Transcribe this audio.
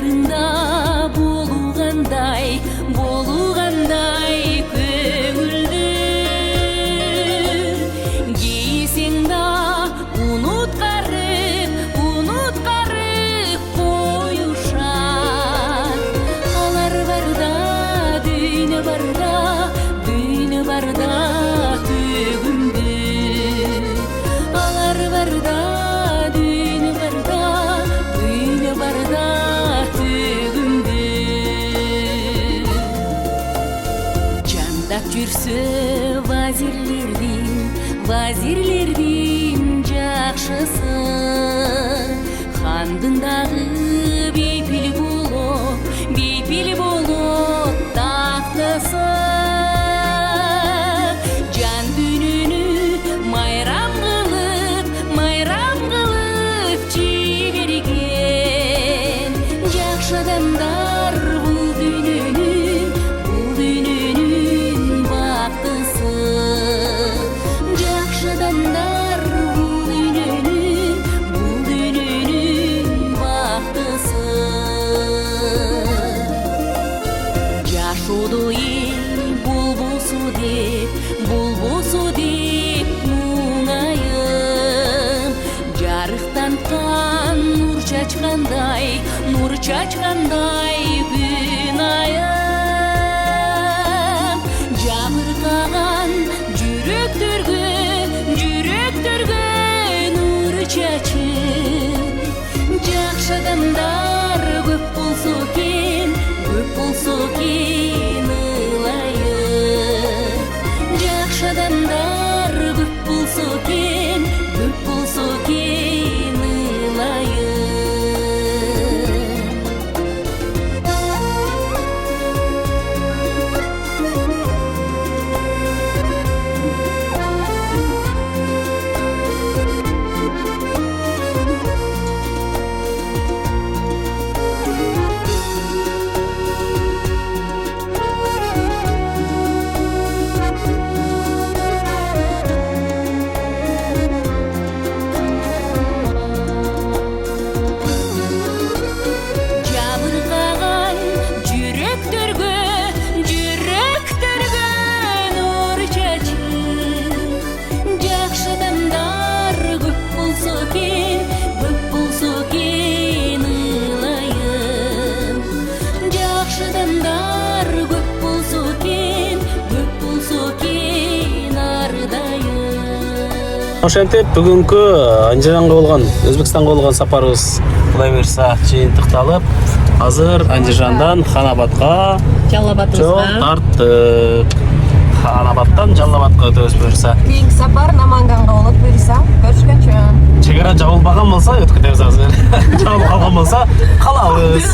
барыңда болуғандай көңілді кейсең да ұнытқарып қоюшан алар барда дүйні барда төгімді алар барда дүйні барда төгімді жандап жүрсө вазирлердин жакшысы хандың дағы бейпіл болот тақтысы жан дүнүнү майрам кылып жиберген жакшы адамдар бул дүйнөнүн бактысы жакшы адамдар бул дүйнөнүн бактысы жашоодо эл болбосу деп муңайым жарыктанткан нур чачкандай күн айым жабыркаган жүрөктөргө нур чачып жакшы адамдар көп болсо экен ылайым жакшы адамдар көп болсо экен ылайым жабыркаган жүрөктөргө нур чачып жакшы адамдар көп болсо экен ылайым жакшы адамдар көп болсо экен ардайым. Ошентип бүгүнкү Андижанга болгон, Өзбекстанга болгон сапарыбыз Кудай буйрса жыйынтыкталып, азыр Андижандан Ханабадга жол тарттык. Ханабадтан Жаллабадга өтөбүз буйрса. Кийинки сапар Наманганга болот буйрса. Көрүшкөнчө. Чегара жабылбаган болсо өткүтөбүз азыр. Жабылып калган болсо калабыз.